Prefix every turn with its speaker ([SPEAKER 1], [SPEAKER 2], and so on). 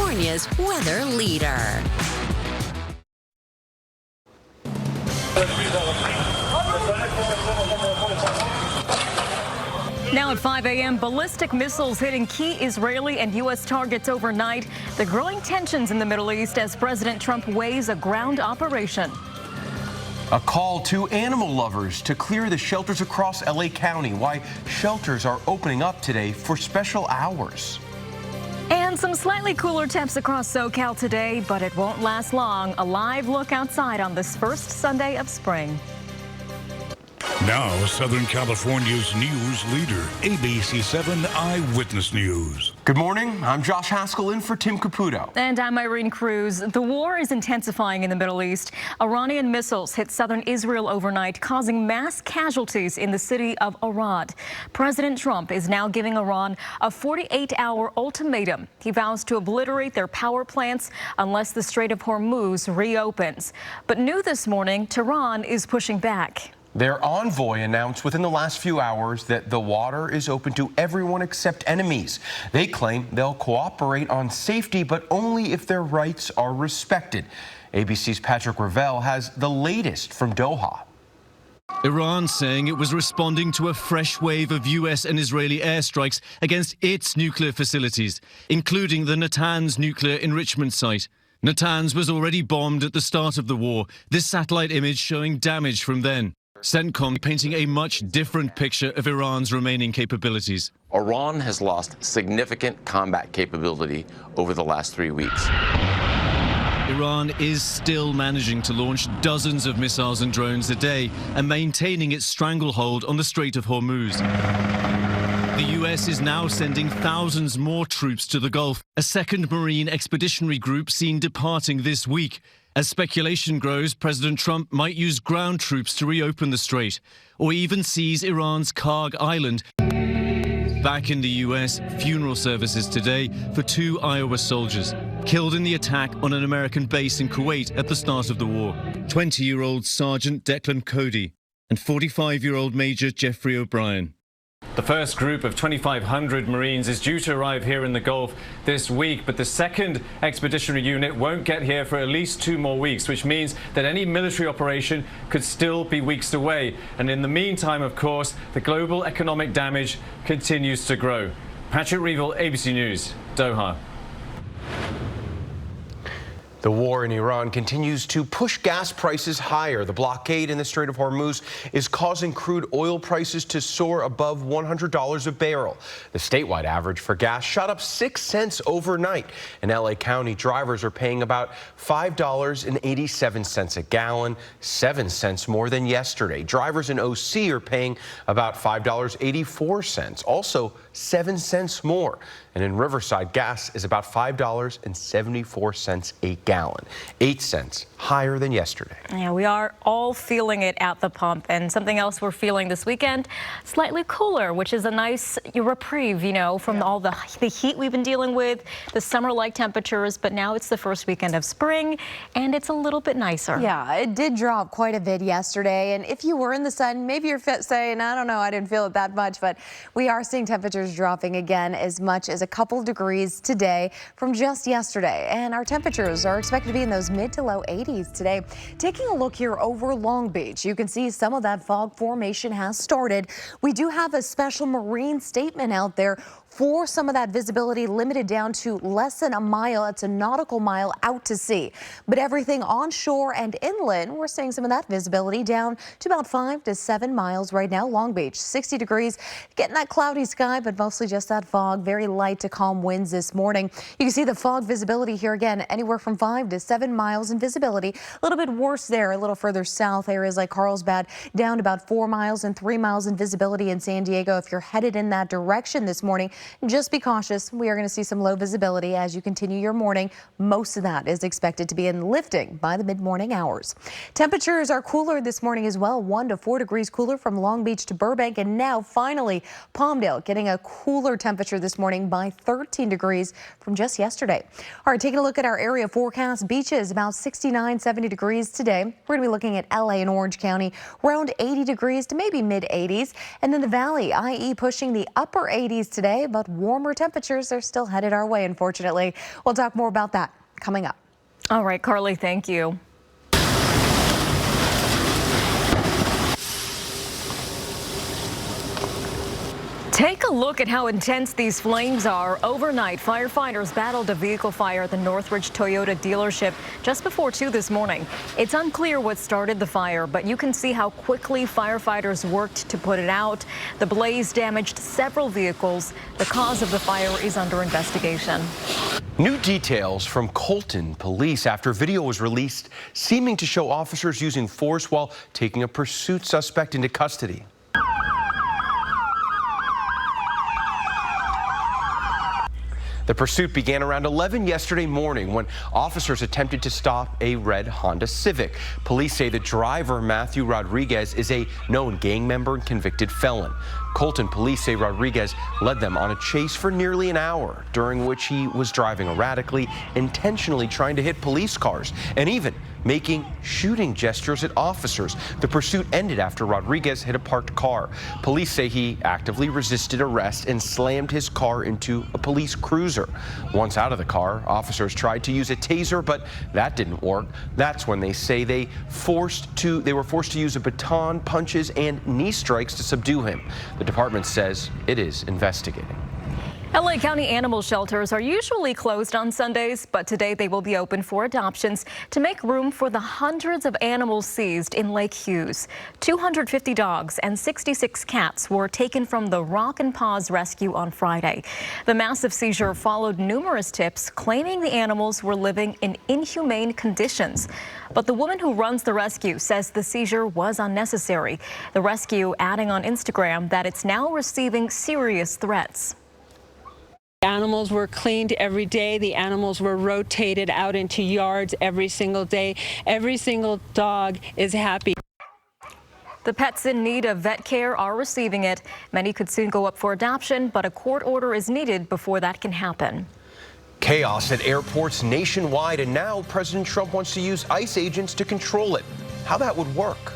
[SPEAKER 1] California's weather leader.
[SPEAKER 2] Now at 5 a.m., ballistic missiles hitting key Israeli and U.S. targets overnight. The growing tensions in the Middle East as President Trump weighs a ground operation.
[SPEAKER 3] A call to animal lovers to clear the shelters across L.A. County. Why shelters are opening up today for special hours.
[SPEAKER 2] And some slightly cooler temps across SoCal today, but it won't last long. A live look outside on this first Sunday of spring.
[SPEAKER 4] Now, Southern California's news leader, ABC 7 Eyewitness News.
[SPEAKER 3] Good morning. I'm Josh Haskell in for Tim Caputo.
[SPEAKER 2] And I'm Irene Cruz. The war is intensifying in the Middle East. Iranian missiles hit southern Israel overnight, causing mass casualties in the city of Arad. President Trump is now giving Iran a 48-hour ultimatum. He vows to obliterate their power plants unless the Strait of Hormuz reopens. But new this morning, Tehran is pushing back.
[SPEAKER 3] Their envoy announced within the last few hours that the water is open to everyone except enemies. They claim they'll cooperate on safety, but only if their rights are respected. ABC's Patrick Ravel has the latest from Doha.
[SPEAKER 5] Iran saying it was responding to a fresh wave of U.S. and Israeli airstrikes against its nuclear facilities, including the Natanz nuclear enrichment site. Natanz was already bombed at the start of the war, this satellite image showing damage from then. CENTCOM painting a much different picture of Iran's remaining capabilities.
[SPEAKER 6] Iran has lost significant combat capability over the last 3 weeks.
[SPEAKER 5] Iran is still managing to launch dozens of missiles and drones a day and maintaining its stranglehold on the Strait of Hormuz. The U.S. is now sending thousands more troops to the Gulf, a second Marine expeditionary group seen departing this week. As speculation grows, President Trump might use ground troops to reopen the strait, or even seize Iran's Karg Island. Back in the U.S., funeral services today for 2 Iowa soldiers killed in the attack on an American base in Kuwait at the start of the war. 20-year-old Sergeant Declan Cody and 45-year-old Major Jeffrey O'Brien.
[SPEAKER 7] The first group of 2,500 Marines is due to arrive here in the Gulf this week, but the second expeditionary unit won't get here for at least 2 more weeks, which means that any military operation could still be weeks away. And in the meantime, of course, the global economic damage continues to grow. Patrick Reevell, ABC News, Doha.
[SPEAKER 3] The war in Iran continues to push gas prices higher. The blockade in the Strait of Hormuz is causing crude oil prices to soar above $100 a barrel. The statewide average for gas shot up 6 cents overnight. In L.A. County, drivers are paying about $5.87 a gallon, 7 cents more than yesterday. Drivers in O.C. are paying about $5.84, also 7 cents more. And in Riverside, gas is about $5.74 a gallon, 8 cents higher than yesterday.
[SPEAKER 2] Yeah, we are all feeling it at the pump. And something else we're feeling this weekend, slightly cooler, which is a nice reprieve, you know, from all the heat we've been dealing with, the summer-like temperatures. But now it's the first weekend of spring, and it's a little bit nicer.
[SPEAKER 8] Yeah, it did drop quite a bit yesterday. And if you were in the sun, maybe you're saying, I don't know, I didn't feel it that much. But we are seeing temperatures dropping again as much as a couple degrees today from just yesterday. And our temperatures are expected to be in those mid to low 80s today. Taking a look here over Long Beach, you can see some of that fog formation has started. We do have a special marine statement out there for some of that visibility limited down to less than a mile. It's a nautical mile out to sea. But everything onshore and inland, we're seeing some of that visibility down to about 5 to 7 miles right now. Long Beach, 60 degrees, getting that cloudy sky, but mostly just that fog. Very light to calm winds this morning. You can see the fog visibility here again, anywhere from 5 to 7 miles in visibility. A little bit worse there, a little further south, areas like Carlsbad, down to about 4 miles and 3 miles in visibility in San Diego. If you're headed in that direction this morning, just be cautious. We are going to see some low visibility as you continue your morning. Most of that is expected to be in lifting by the mid-morning hours. Temperatures are cooler this morning as well, 1 to 4 degrees cooler from Long Beach to Burbank. And now finally, Palmdale getting a cooler temperature this morning by 13 degrees from just yesterday. All right, taking a look at our area forecast. Beaches about 69, 70 degrees today. We're going to be looking at LA and Orange County around 80 degrees to maybe mid 80s. And then the Valley, IE pushing the upper 80s today. but warmer temperatures are still headed our way, unfortunately. We'll talk more about that coming up.
[SPEAKER 2] All right, Carly, thank you. Take a look at how intense these flames are. Overnight, firefighters battled a vehicle fire at the Northridge Toyota dealership just before 2 this morning. It's unclear what started the fire, but you can see how quickly firefighters worked to put it out. The blaze damaged several vehicles. The cause of the fire is under investigation.
[SPEAKER 3] New details from Colton police after video was released seeming to show officers using force while taking a pursuit suspect into custody. The pursuit began around 11 yesterday morning when officers attempted to stop a red Honda Civic. Police say the driver, Matthew Rodriguez, is a known gang member and convicted felon. Colton police say Rodriguez led them on a chase for nearly an hour, during which he was driving erratically, intentionally trying to hit police cars, and even making shooting gestures at officers. The pursuit ended after Rodriguez hit a parked car. Police say he actively resisted arrest and slammed his car into a police cruiser. Once out of the car, officers tried to use a taser, but that didn't work. That's when they say they were forced to use a baton, punches, and knee strikes to subdue him. The department says it is investigating.
[SPEAKER 2] LA County animal shelters are usually closed on Sundays, but today they will be open for adoptions to make room for the hundreds of animals seized in Lake Hughes. 250 dogs and 66 cats were taken from the Rock and Paws rescue on Friday. The massive seizure followed numerous tips claiming the animals were living in inhumane conditions. But the woman who runs the rescue says the seizure was unnecessary. The rescue adding on Instagram that it's now receiving serious threats.
[SPEAKER 9] Animals were cleaned every day. The animals were rotated out into yards every single day. Every single dog is happy.
[SPEAKER 2] The pets in need of vet care are receiving it. Many could soon go up for adoption, but a court order is needed before that can happen.
[SPEAKER 3] Chaos at airports nationwide, and now President Trump wants to use ICE agents to control it. How that would work.